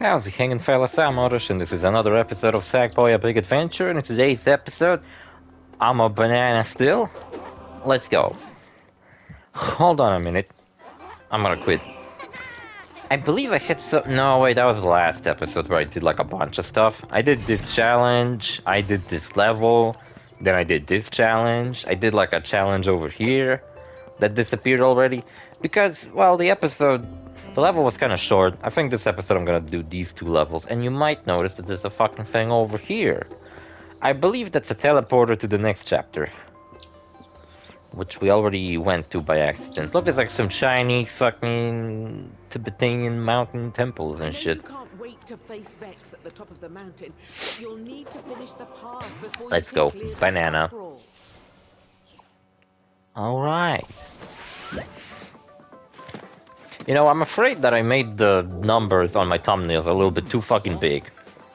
How's it hanging, fellas? I'm OrosZ, and this is another episode of Sackboy A Big Adventure. And in today's episode, I'm a banana still. Let's go. Hold on a minute. I'm gonna quit. I believe I hit some... No, wait, that was the last episode where I did like a bunch of stuff. I did this challenge, I did this level, then I did this challenge. I did like a challenge over here that disappeared already. Because, well, the level was kind of short. I think this episode I'm gonna do these two levels, and you might notice that there's a fucking thing over here. I believe that's a teleporter to the next chapter, which we already went to by accident. Look, there's like some shiny fucking Tibetan mountain temples and shit. You can't wait to face Vex at the top of the mountain. You'll need to finish the path before Let's you go, can clear banana. the uproar. Alright. You know, I'm afraid that I made the numbers on my thumbnails a little bit too fucking big.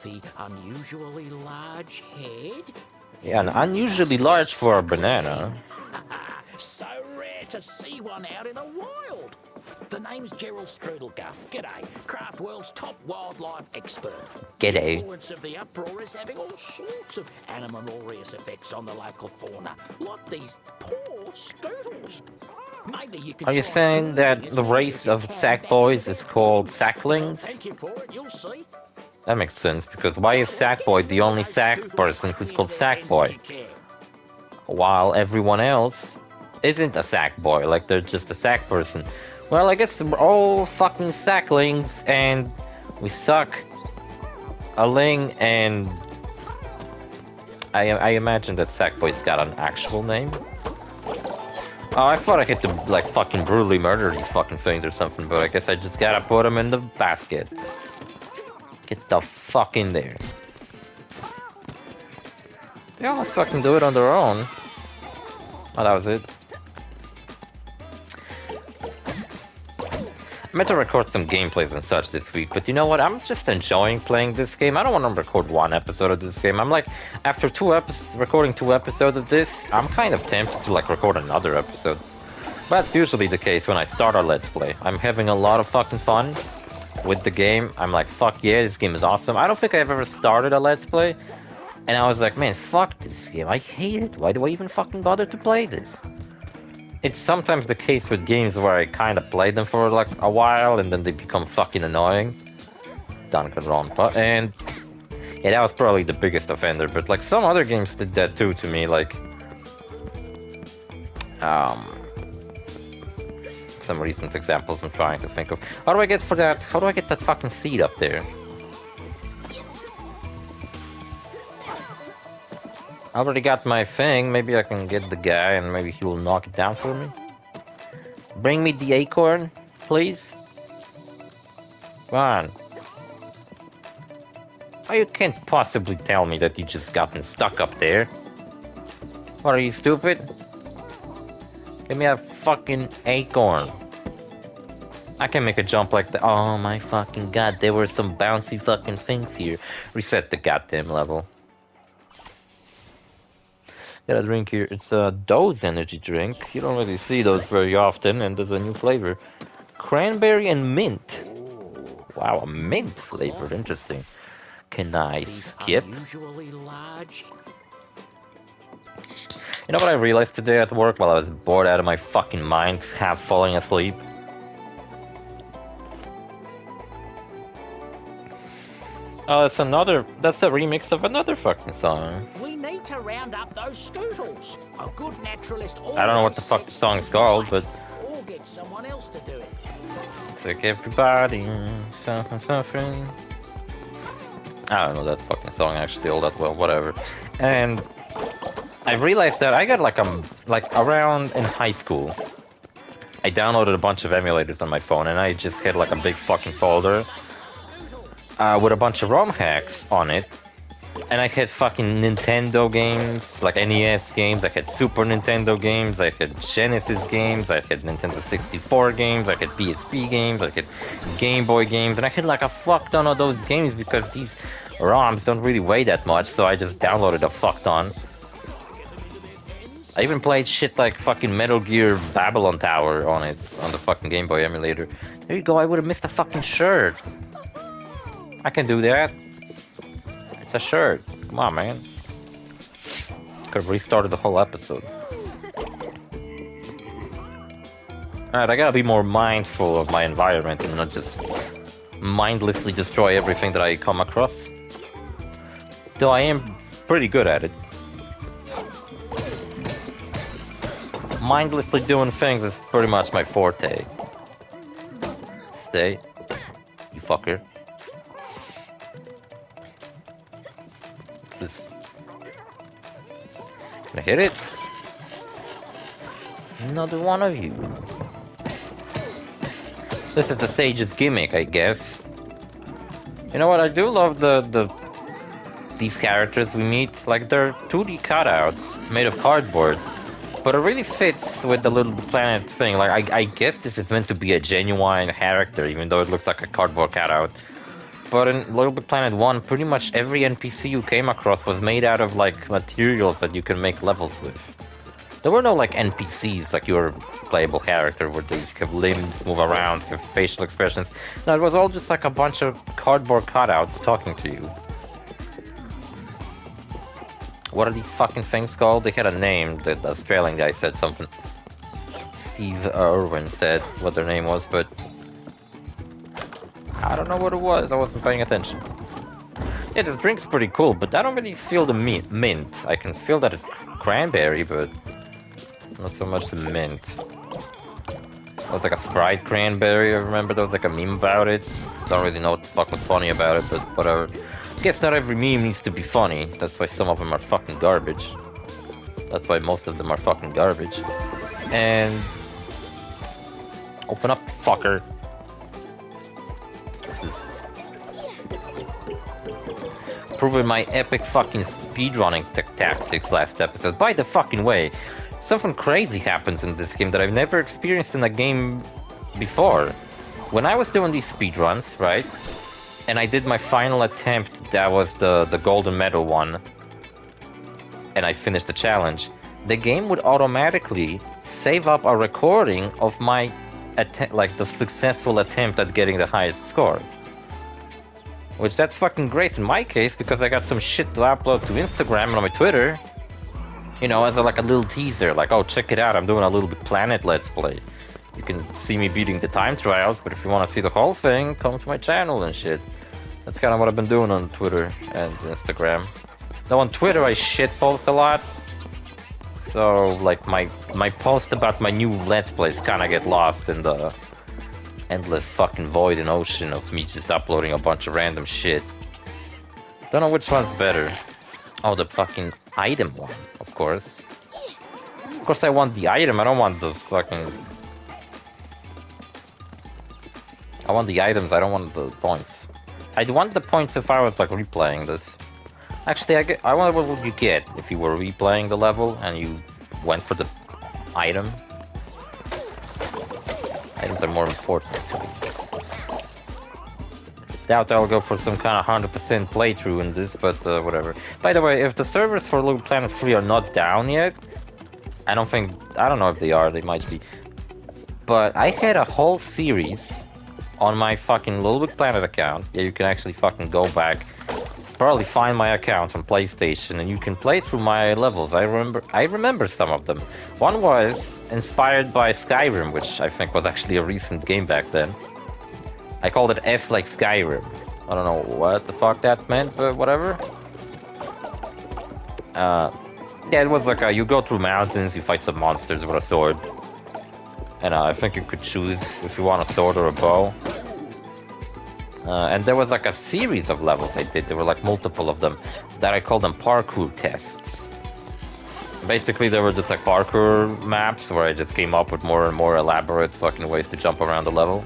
The unusually large head? Yeah, and unusually large for a banana. So rare to see one out in the wild. The name's Gerald Strudelgum. G'day, Craft World's top wildlife expert. The G'day. influence of the uproar is having all sorts of animalorious effects on the local fauna, like these poor scootles. Maybe you could Are you try saying that moving as the many race as you of can sack back boys into is the called woods. sacklings? Thank you for it, you'll see. That makes sense, because why is Sackboy the only sack person who's called Sackboy, while everyone else isn't a Sackboy, like they're just a sack person? Well, I guess we're all fucking sacklings, and we suck a ling, and I imagine that Sackboy's got an actual name. Oh, I thought I had to, like, fucking brutally murder these fucking things or something, but I guess I just gotta put them in the basket. Get the fuck in there. They all fucking do it on their own. Oh, that was it. I meant to record some gameplays and such this week, but you know what? I'm just enjoying playing this game. I don't want to record one episode of this game. I'm like, after recording 2 episodes of this, I'm kind of tempted to like record another episode. But that's usually the case when I start a Let's Play. I'm having a lot of fucking fun with the game. I'm like, fuck yeah, this game is awesome. I don't think I've ever started a Let's Play, and I was like, man, fuck this game. I hate it. Why do I even fucking bother to play this? It's sometimes the case with games where I kind of play them for like a while and then they become fucking annoying. Danganronpa. And yeah, that was probably the biggest offender, but like some other games did that too to me, like some recent examples I'm trying to think of. How do I get that fucking seed up there? I already got my thing. Maybe I can get the guy and maybe he will knock it down for me. Bring me the acorn, please. Come on. Oh, you can't possibly tell me that you just gotten stuck up there. What, are you stupid? Give me a fucking acorn. I can make a jump like that. Oh my fucking god, there were some bouncy fucking things here. Reset the goddamn level. Got a drink here. It's a Doze energy drink. You don't really see those very often, and there's a new flavor. Cranberry and mint. Wow, a mint flavor. Interesting. Can I skip? Unusually large. You know what I realized today at work while I was bored out of my fucking mind, half falling asleep? Oh, that's a remix of another fucking song. We need to round up those scootles. A good naturalist always I don't know what the fuck the song's called, but... Or get someone else to do it. It's like everybody, something. I don't know that fucking song actually all that well, whatever. And I realized that I got like around in high school, I downloaded a bunch of emulators on my phone, and I just had like a big fucking folder with a bunch of ROM hacks on it. And I had fucking Nintendo games, like NES games, I had Super Nintendo games, I had Genesis games, I had Nintendo 64 games, I had PSP games, I had Game Boy games, and I had like a fuck ton of those games because these ROMs don't really weigh that much, so I just downloaded a fuck ton. I even played shit like fucking Metal Gear Babylon Tower on it, on the fucking Game Boy emulator. There you go, I would have missed a fucking shirt. I can do that. It's a shirt. Come on, man. Could have restarted the whole episode. Alright, I gotta be more mindful of my environment and not just mindlessly destroy everything that I come across. Though I am pretty good at it. Mindlessly doing things is pretty much my forte. Stay. You fucker. What's this? Can I hit it? Another one of you. This is the sage's gimmick, I guess. You know what? I do love these characters we meet. Like, they're 2D cutouts made of cardboard, but it really fits with the Little Big Planet thing. Like, I guess this is meant to be a genuine character, even though it looks like a cardboard cutout. But in Little Big Planet 1, pretty much every NPC you came across was made out of, like, materials that you can make levels with. There were no, like, NPCs, like your playable character, where they have limbs, move around, have facial expressions. No, it was all just, like, a bunch of cardboard cutouts talking to you. What are these fucking things called? They had a name. The Australian guy said something. Steve Irwin said what their name was, but I don't know what it was. I wasn't paying attention. Yeah, this drink's pretty cool, but I don't really feel the mint. I can feel that it's cranberry, but not so much the mint. It was like a Sprite cranberry, I remember there was like a meme about it. Don't really know what the fuck was funny about it, but whatever. I guess not every meme needs to be funny. That's why some of them are fucking garbage. That's why most of them are fucking garbage. And open up, fucker. Proving my epic fucking speedrunning tactics last episode. By the fucking way, something crazy happens in this game that I've never experienced in a game before. When I was doing these speedruns, right? And I did my final attempt, that was the golden medal one. And I finished the challenge. The game would automatically save up a recording of my like the successful attempt at getting the highest score. Which that's fucking great in my case, because I got some shit to upload to Instagram and on my Twitter. You know, as like a little teaser, like, oh, check it out, I'm doing a Little Big Planet Let's Play. You can see me beating the time trials, but if you want to see the whole thing, come to my channel and shit. That's kind of what I've been doing on Twitter and Instagram. Though on Twitter I shitpost a lot. So, like, my post about my new Let's Plays kind of get lost in the endless fucking void and ocean of me just uploading a bunch of random shit. Don't know which one's better. Oh, the fucking item one, of course. Of course I want the item, I don't want the fucking... I want the items, I don't want the points. I'd want the points if I was like replaying this. Actually, I wonder what would you get if you were replaying the level and you went for the item. Items are more important to me. Doubt I'll go for some kind of 100% playthrough in this, but whatever. By the way, if the servers for Little Planet 3 are not down yet, I don't know if they are, they might be. But I had a whole series on my fucking Little Big Planet account. Yeah, you can actually fucking go back, probably find my account on PlayStation, and you can play through my levels. I remember some of them. One was inspired by Skyrim, which I think was actually a recent game back then. I called it S like Skyrim. I don't know what the fuck that meant, but whatever. Yeah, it was like you go through mountains, you fight some monsters with a sword. And I think you could choose if you want a sword or a bow. And there was like a series of levels I did. There were like multiple of them that I called them parkour tests. Basically, they were just like parkour maps where I just came up with more and more elaborate fucking ways to jump around the level.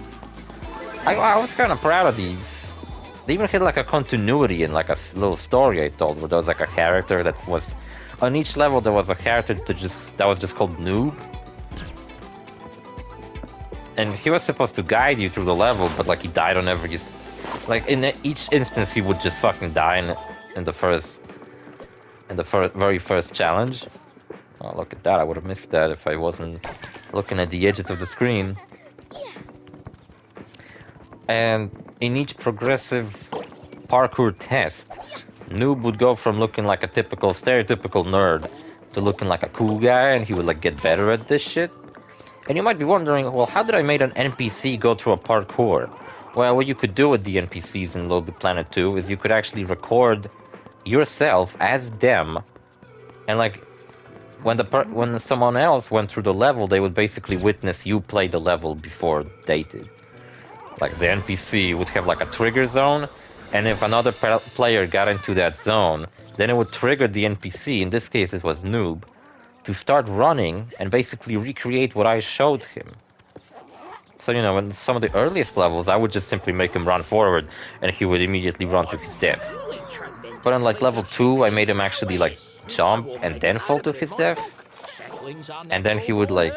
I was kind of proud of these. They even had like a continuity and like a little story I told, where there was like a character that was... On each level there was a character that was just called Noob. And he was supposed to guide you through the level, but like he died on every... Like in each instance he would just fucking die in the very first challenge. Oh, look at that, I would have missed that if I wasn't looking at the edges of the screen. And in each progressive parkour test, Noob would go from looking like a typical, stereotypical nerd to looking like a cool guy, and he would like get better at this shit. And you might be wondering, well, how did I make an NPC go through a parkour? Well, what you could do with the NPCs in Little Big Planet 2 is you could actually record yourself as them, and like when someone else went through the level, they would basically witness you play the level before they did. Like the NPC would have like a trigger zone, and if another player got into that zone, then it would trigger the NPC, in this case it was Noob, to start running and basically recreate what I showed him. So, you know, in some of the earliest levels, I would just simply make him run forward, and he would immediately run to his death. But on like level 2, I made him actually like jump and then fall to his death. And then he would like...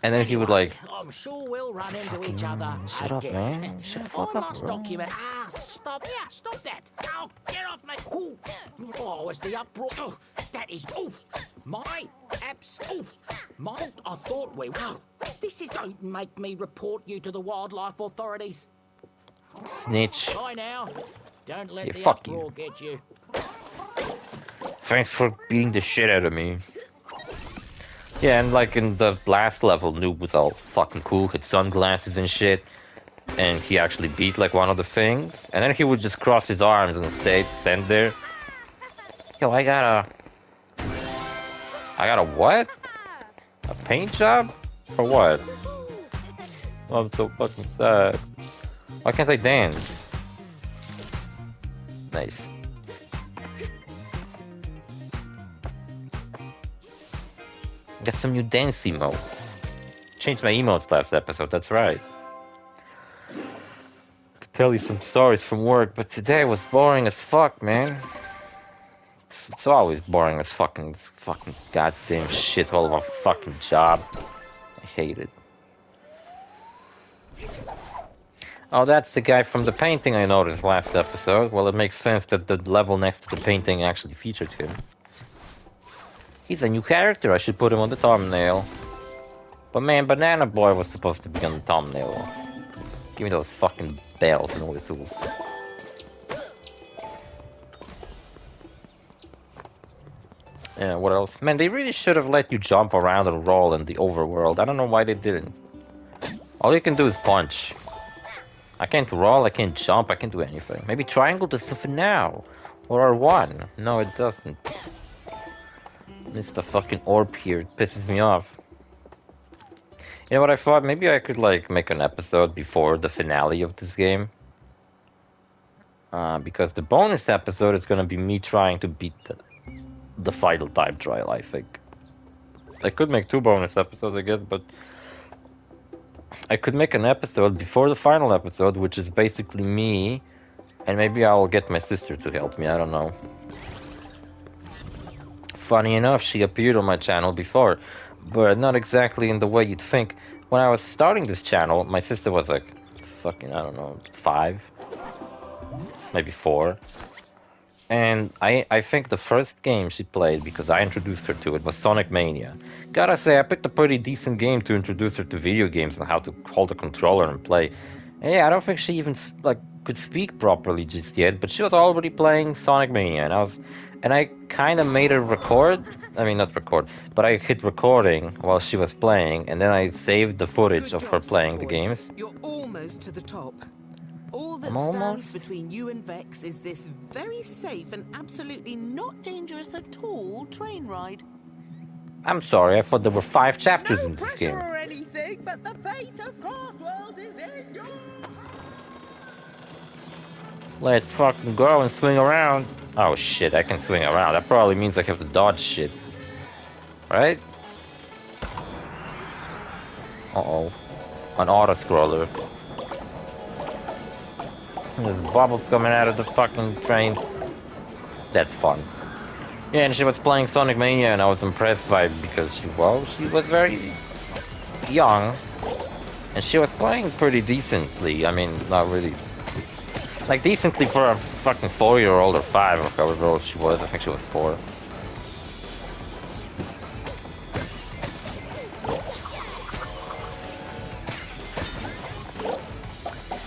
And then he would like... I'm sure we'll run into each other. Shut up, man. Shut the fuck up, bro. Stop here. Stop that. Oh, get off me. Ooh. Oh, it's the uproar. Oh, that is... Oh, my abs... Oh, my... I thought we... Oh, this is... Don't make me report you to the wildlife authorities. Snitch. Bye now. Don't let Yeah, the fuck uproar you. get you. Thanks for beating the shit out of me. Yeah, and like in the last level, Noob was all fucking cool, had sunglasses and shit, and he actually beat like one of the things, and then he would just cross his arms and say, stand there. Yo, I got a what? A paint job? For what? Oh, I'm so fucking sad. Why can't I dance? Nice. Get some new dance emotes. Changed my emotes last episode, that's right. Could tell you some stories from work, but today was boring as fuck, man. It's always boring as fucking goddamn shithole of a fucking job. I hate it. Oh, that's the guy from the painting I noticed last episode. Well, it makes sense that the level next to the painting actually featured him. He's a new character, I should put him on the thumbnail. But man, Banana Boy was supposed to be on the thumbnail. Give me those fucking bells and whistles. Yeah, what else? Man, they really should have let you jump around and roll in the overworld. I don't know why they didn't. All you can do is punch. I can't roll, I can't jump, I can't do anything. Maybe triangle does something now. Or R1. No, it doesn't. It's the fucking orb here, it pisses me off. You know what I thought? Maybe I could like make an episode before the finale of this game. Because the bonus episode is gonna be me trying to beat the final time trial, I think. I could make 2 bonus episodes, I guess, but... I could make an episode before the final episode, which is basically me, and maybe I will get my sister to help me, I don't know. Funny enough, she appeared on my channel before, but not exactly in the way you'd think. When I was starting this channel, my sister was like, fucking, I don't know, 5? Maybe 4. And I think the first game she played, because I introduced her to it, was Sonic Mania. Gotta say, I picked a pretty decent game to introduce her to video games and how to hold a controller and play. And yeah, I don't think she even like could speak properly just yet, but she was already playing Sonic Mania, and I kind of made her record. I mean, not record, but I hit recording while she was playing, and then I saved the footage of her playing the games. You're almost to the top. All that I'm stands almost. between you and Vex is this very safe and absolutely not dangerous at all train ride. I'm sorry, I thought there were 5 chapters No in this pressure game. or anything, but the fate of Craftworld is in your... Let's fucking go and swing around. Oh shit, I can swing around. That probably means I have to dodge shit. Right? Uh-oh. An auto-scroller. There's bubbles coming out of the fucking train. That's fun. Yeah, and she was playing Sonic Mania, and I was impressed by it because she was very young, and she was playing pretty decently. I mean, not really, like decently for a fucking 4-year-old or 5 or however old she was. I think she was 4.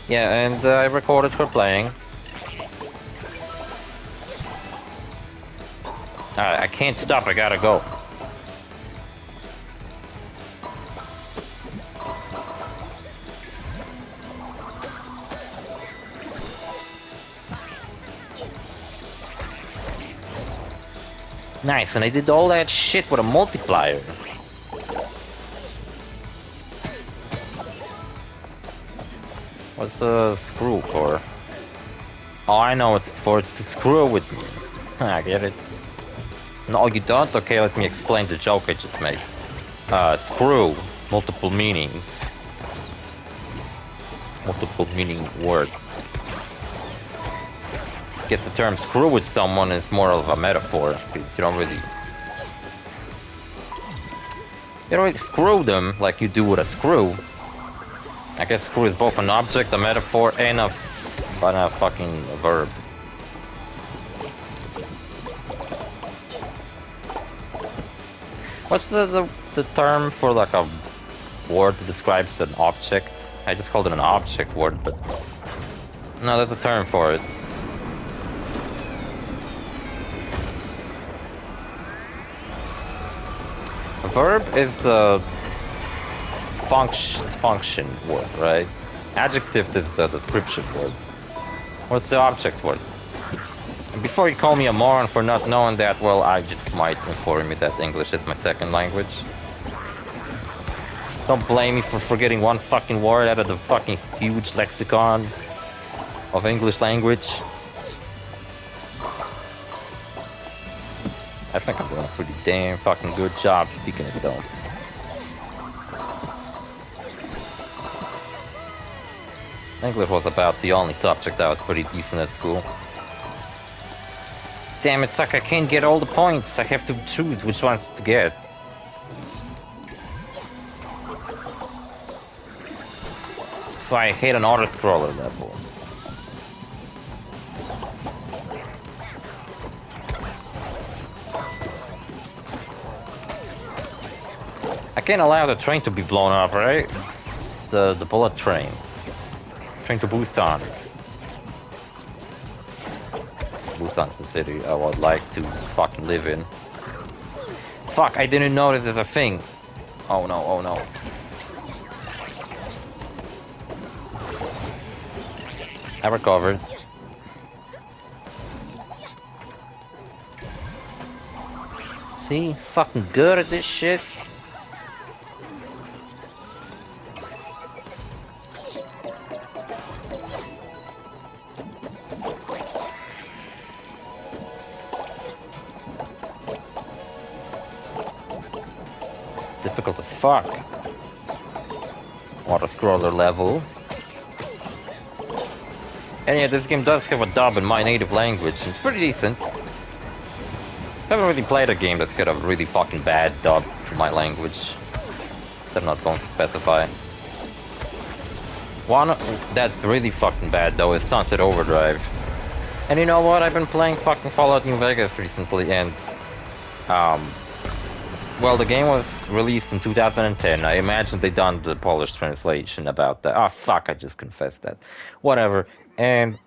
Yeah, and I recorded her playing. Alright, I can't stop, I gotta go. Nice, and I did all that shit with a multiplier. What's the screw for? Oh, I know what it's for. It's to screw with me. I get it. No, you don't? Okay, let me explain the joke I just made. Screw. Multiple meanings. Multiple meaning word. Get the term screw with someone is more of a metaphor. You don't really... You don't really screw them like you do with a screw. I guess screw is both an object, a metaphor, and a fucking verb. What's the term for like a word that describes an object? I just called it an object word, but... No, there's a term for it. A verb is the function word, right? Adjective is the description word. What's the object word? And before you call me a moron for not knowing that, well, I just might inform you that English is my second language. Don't blame me for forgetting one fucking word out of the fucking huge lexicon of English language. I think I'm doing a pretty damn fucking good job speaking it though. English was about the only subject that was pretty decent at school. Damn it, suck, I can't get all the points. I have to choose which ones to get. So I hate an auto-scroller level. I can't allow the train to be blown up, right? The bullet train. Train to Busan. Busan's the city I would like to fucking live in. Fuck, I didn't notice there's a thing. Oh no, oh no. I recovered. See? Fucking good at this shit. Difficult as fuck. Auto-scroller level. And yeah, this game does have a dub in my native language. It's pretty decent. Haven't really played a game that's got a really fucking bad dub for my language. I'm not going to specify. One that's really fucking bad though is Sunset Overdrive. And you know what? I've been playing fucking Fallout New Vegas recently and... well, the game was released in 2010. I imagine they done the Polish translation about that. Oh, fuck, I just confessed that. Whatever. And...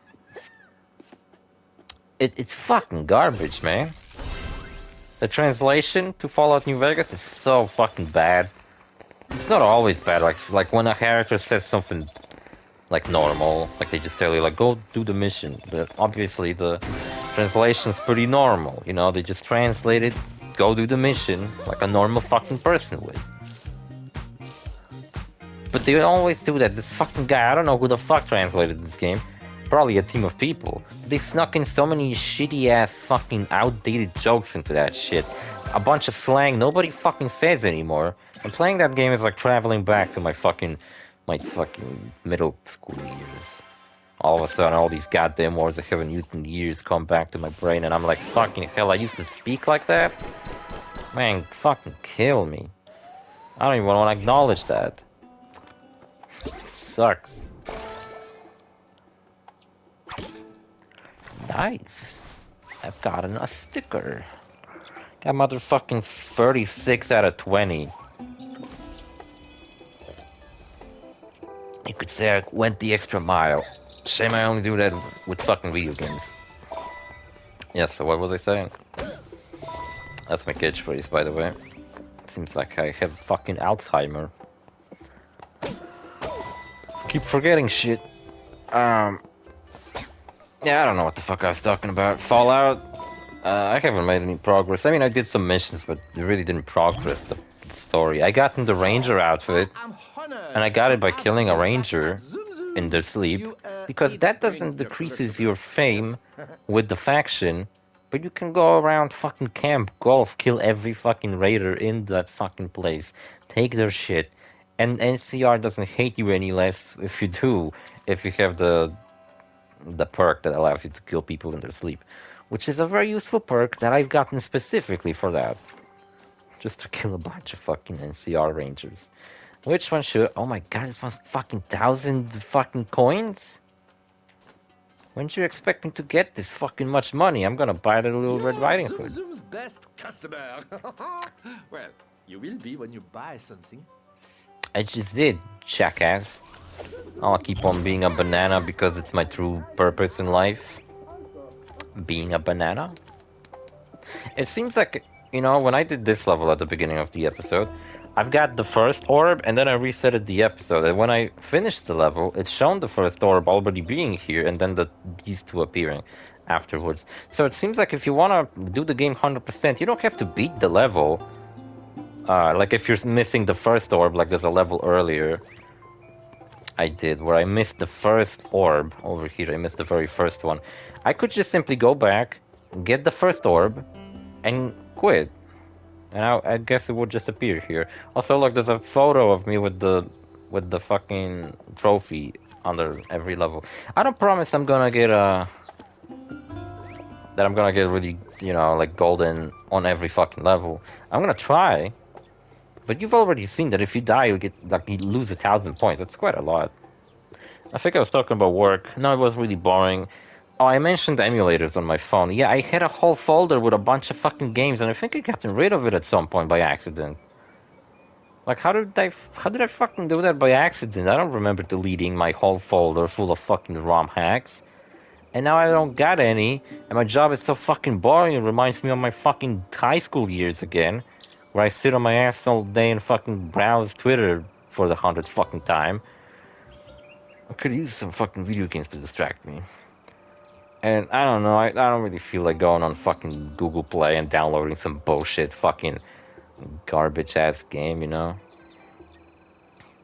It's fucking garbage, man. The translation to Fallout New Vegas is so fucking bad. It's not always bad, like when a character says something like normal, like they just tell you like go do the mission. But obviously the translation's pretty normal, you know, they just translate it, go do the mission, like a normal fucking person would. But they always do that. This fucking guy, I don't know who the fuck translated this game. Probably a team of people. They snuck in so many shitty ass fucking outdated jokes into that shit. A bunch of slang nobody fucking says anymore. And playing that game is like traveling back to my fucking middle school years. All of a sudden all these goddamn words I haven't used in years come back to my brain and I'm like, fucking hell, I used to speak like that? Man, fucking kill me. I don't even want to acknowledge that. Sucks. Nice. I've gotten a sticker. Got motherfucking 36 out of 20. If could say I went the extra mile. Shame I only do that with fucking video games. Yeah, so what was I saying? That's my catchphrase, by the way. Seems like I have fucking Alzheimer. Keep forgetting shit. Yeah, I don't know what the fuck I was talking about. Fallout? I haven't made any progress. I mean, I did some missions, but it really didn't progress the story. I got in the ranger outfit, and I got it by killing a ranger in their sleep, because that doesn't decreases your fame with the faction, but you can go around fucking camp, golf, kill every fucking raider in that fucking place, take their shit, and NCR doesn't hate you any less if you do, if you have the perk that allows you to kill people in their sleep, which is a very useful perk that I've gotten specifically for that. Just to kill a bunch of fucking NCR rangers. Which one should... Oh my god, this one's fucking 1,000 fucking coins? Weren't you expecting to get this fucking much money? I'm gonna buy the little Red Riding Hood. Zoom's best customer. Well, you will be when you buy something. I just did, jackass. I'll keep on being a banana because it's my true purpose in life. Being a banana. It seems like, you know, when I did this level at the beginning of the episode, I've got the first orb and then I resetted the episode. And when I finished the level, it's shown the first orb already being here and then these two appearing afterwards. So it seems like if you want to do the game 100%, you don't have to beat the level. Like if you're missing the first orb, like there's a level earlier I did where I missed the first orb over here. I missed the very first one. I could just simply go back, get the first orb, and quit. And I guess it would just appear here. Also, look, there's a photo of me with the fucking trophy under every level. I don't promise I'm gonna get really, you know, like golden on every fucking level. I'm gonna try, but you've already seen that if you die, you lose 1,000 points. That's quite a lot. I think I was talking about work. No, it was really boring. Oh, I mentioned emulators on my phone. Yeah, I had a whole folder with a bunch of fucking games, and I think I got rid of it at some point by accident. Like, how did I fucking do that by accident? I don't remember deleting my whole folder full of fucking ROM hacks. And now I don't got any, and my job is so fucking boring, it reminds me of my fucking high school years again, where I sit on my ass all day and fucking browse Twitter for the 100th fucking time. I could use some fucking video games to distract me. And I don't know, I don't really feel like going on fucking Google Play and downloading some bullshit fucking garbage ass game, you know?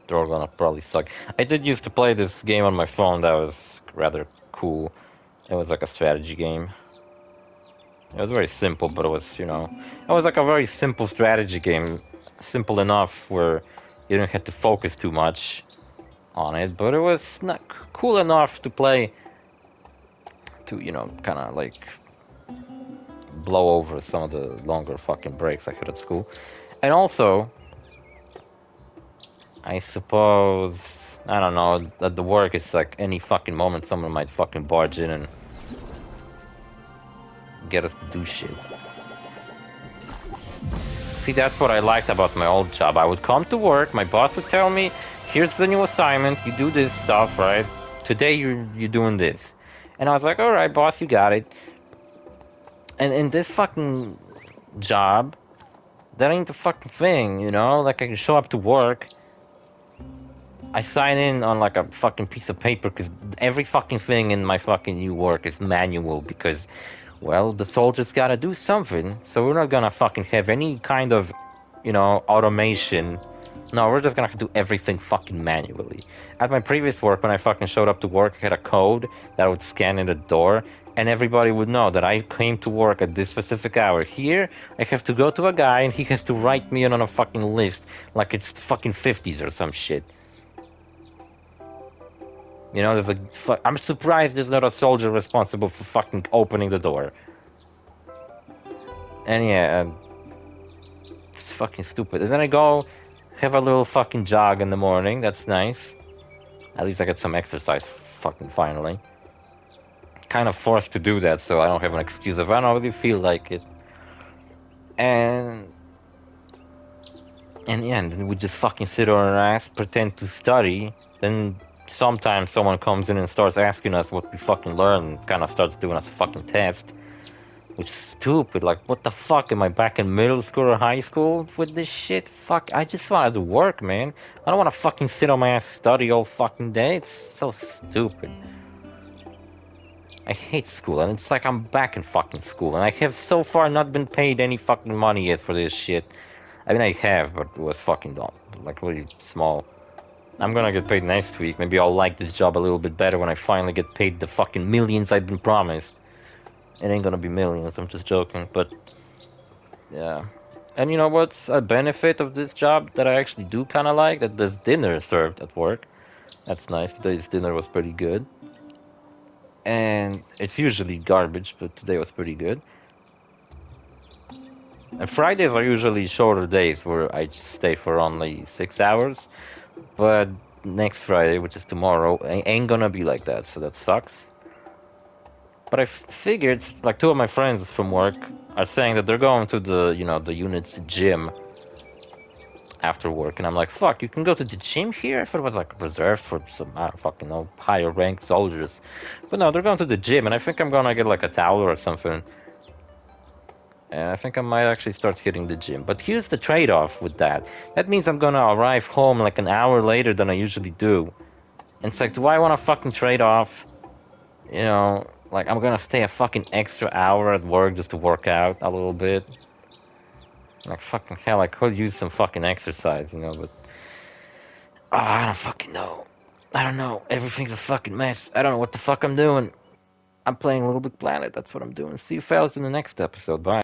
They're gonna probably suck. I did used to play this game on my phone that was rather cool. It was like a strategy game. It was very simple, but it was, you know... It was like a very simple strategy game. Simple enough where you didn't have to focus too much on it, but it was not cool enough to play... to, you know, kind of like blow over some of the longer fucking breaks I had at school. And also, I suppose, I don't know, that the work is like any fucking moment someone might fucking barge in and get us to do shit. See, that's what I liked about my old job. I would come to work, my boss would tell me, here's the new assignment, you do this stuff, right? Today you're doing this. And I was like, alright, boss, you got it. And in this fucking job, that ain't the fucking thing, you know? Like, I can show up to work, I sign in on like a fucking piece of paper, because every fucking thing in my fucking new work is manual, because, well, the soldiers gotta do something, so we're not gonna fucking have any kind of, you know, automation. No, we're just gonna have to do everything fucking manually. At my previous work, when I fucking showed up to work, I had a code that would scan in the door, and everybody would know that I came to work at this specific hour. Here, I have to go to a guy, and he has to write me in on a fucking list, like it's the fucking 50s or some shit. You know, there's like, I'm surprised there's not a soldier responsible for fucking opening the door. And yeah, it's fucking stupid. And then I go have a little fucking jog in the morning. That's nice. At least I get some exercise fucking finally. Kind of forced to do that, so I don't have an excuse if I don't really feel like it. And yeah, and then we just fucking sit on our ass, pretend to study, then sometimes someone comes in and starts asking us what we fucking learned, and kind of starts doing us a fucking test. Which is stupid. Like, what the fuck? Am I back in middle school or high school with this shit? Fuck, I just want to work, man. I don't want to fucking sit on my ass study all fucking day. It's so stupid. I hate school, and it's like I'm back in fucking school, and I have so far not been paid any fucking money yet for this shit. I mean, I have, but it was fucking dumb. Like, really small. I'm gonna get paid next week. Maybe I'll like this job a little bit better when I finally get paid the fucking millions I've been promised. It ain't gonna be millions, I'm just joking, but yeah. And you know what's a benefit of this job that I actually do kind of like? That there's dinner served at work. That's nice. Today's dinner was pretty good. And it's usually garbage, but today was pretty good. And Fridays are usually shorter days where I just stay for only 6 hours. But next Friday, which is tomorrow, ain't gonna be like that, so that sucks. But I figured, like, 2 of my friends from work are saying that they're going to the, you know, the unit's gym after work. And I'm like, fuck, you can go to the gym here? I thought it was, like, reserved for some, I don't fucking know, higher ranked soldiers. But no, they're going to the gym, and I think I'm gonna get, like, a towel or something. And I think I might actually start hitting the gym. But here's the trade-off with that. That means I'm gonna arrive home, like, an hour later than I usually do. And it's like, do I want to fucking trade off, you know... Like, I'm gonna stay a fucking extra hour at work just to work out a little bit. Like, fucking hell, I could use some fucking exercise, you know, but... I don't fucking know. I don't know. Everything's a fucking mess. I don't know what the fuck I'm doing. I'm playing Little Big Planet. That's what I'm doing. See you fellas in the next episode. Bye.